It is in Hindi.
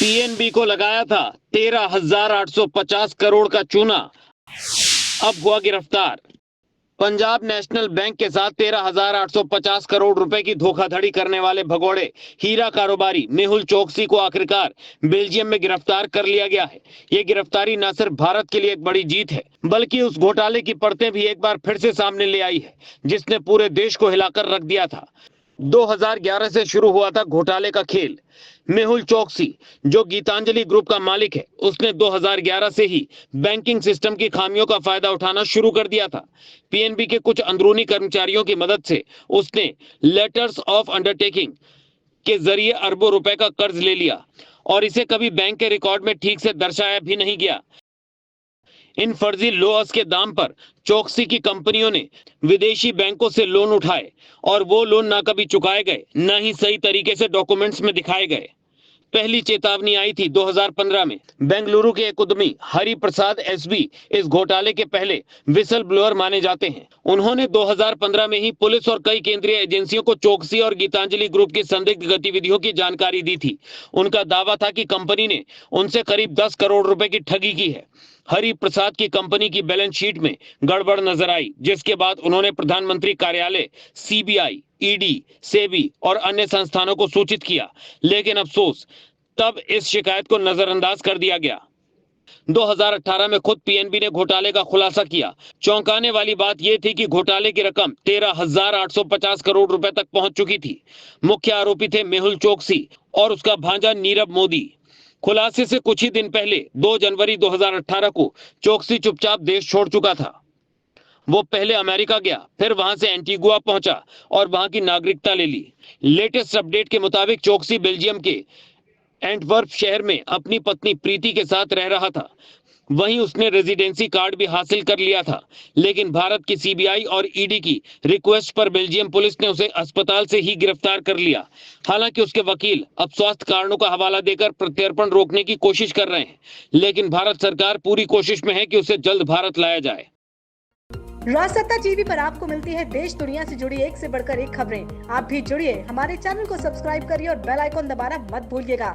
पीएनबी को लगाया था 13,850 करोड़ का चूना, अब हुआ गिरफ्तार। पंजाब नेशनल बैंक के साथ 13,850 करोड़ रुपए की धोखाधड़ी करने वाले भगोड़े हीरा कारोबारी मेहुल चोकसी को आखिरकार बेल्जियम में गिरफ्तार कर लिया गया है। ये गिरफ्तारी न सिर्फ भारत के लिए एक बड़ी जीत है, बल्कि उस घोटाले की परतें भी एक बार फिर से सामने ले आई है, जिसने पूरे देश को हिलाकर रख दिया था। 2011 से शुरू हुआ था घोटाले का खेल। मेहुल चोकसी, जो गीतांजलि ग्रुप का मालिक है, उसने 2011 से ही बैंकिंग सिस्टम की खामियों का फायदा उठाना शुरू कर दिया था। पीएनबी के कुछ अंदरूनी कर्मचारियों की मदद से उसने लेटर्स ऑफ अंडरटेकिंग के जरिए अरबों रुपए का कर्ज ले लिया और इसे कभी बैंक के रिकॉर्ड में ठीक से दर्शाया भी नहीं गया। इन फर्जी लोअर्स के दाम पर चोकसी की कंपनियों ने विदेशी बैंकों से लोन उठाए और वो लोन ना कभी चुकाए गए, ना ही सही तरीके से डॉक्यूमेंट्स में दिखाए गए। पहली चेतावनी आई थी 2015 में। बेंगलुरु के एक उद्यमी हरि प्रसाद एसबी इस घोटाले के पहले विसल ब्लोअर माने जाते हैं। उन्होंने 2015 में ही पुलिस और कई केंद्रीय एजेंसियों को चोकसी और गीतांजलि ग्रुप की संदिग्ध गतिविधियों की जानकारी दी थी। उनका दावा था कि कंपनी ने उनसे करीब 10 करोड़ रुपए की ठगी की है। हरि प्रसाद की कंपनी की बैलेंस शीट में गड़बड़ नजर आई, जिसके बाद उन्होंने प्रधानमंत्री कार्यालय, सीबीआई, ईडी, सेबी और अन्य संस्थानों को सूचित किया, लेकिन अफसोस तब इस शिकायत को नजरअंदाज कर दिया गया। 2018 में खुद पीएनबी ने घोटाले का खुलासा किया। चौंकाने वाली बात यह थी कि घोटाले की रकम 13,850 करोड़ रुपए तक पहुंच चुकी थी। मुख्य आरोपी थे मेहुल चोकसी और उसका भांजा नीरव मोदी। खुलासे से कुछ ही दिन पहले 2 जनवरी 2018 को चोकसी चुपचाप देश छोड़ चुका था। वो पहले अमेरिका गया, फिर वहां से एंटीगुआ पहुंचा और वहां की नागरिकता ले ली। लेटेस्ट अपडेट के मुताबिक चोकसी बेल्जियम के एंटवर्प शहर में अपनी पत्नी प्रीति के साथ रह रहा था। वहीं उसने रेजिडेंसी कार्ड भी हासिल कर लिया था, लेकिन भारत की सीबीआई और ईडी की रिक्वेस्ट पर बेल्जियम पुलिस ने उसे अस्पताल से ही गिरफ्तार कर लिया। हालांकि उसके वकील अब स्वास्थ्य कारणों का हवाला देकर प्रत्यर्पण रोकने की कोशिश कर रहे हैं, लेकिन भारत सरकार पूरी कोशिश में है कि उसे जल्द भारत लाया जाए। राजसत्ता टीवी पर आपको मिलती है देश दुनिया से जुड़ी एक से बढ़कर एक खबरें। आप भी जुड़िए, हमारे चैनल को सब्सक्राइब करिए और बेल आइकॉन दबाना मत भूलिएगा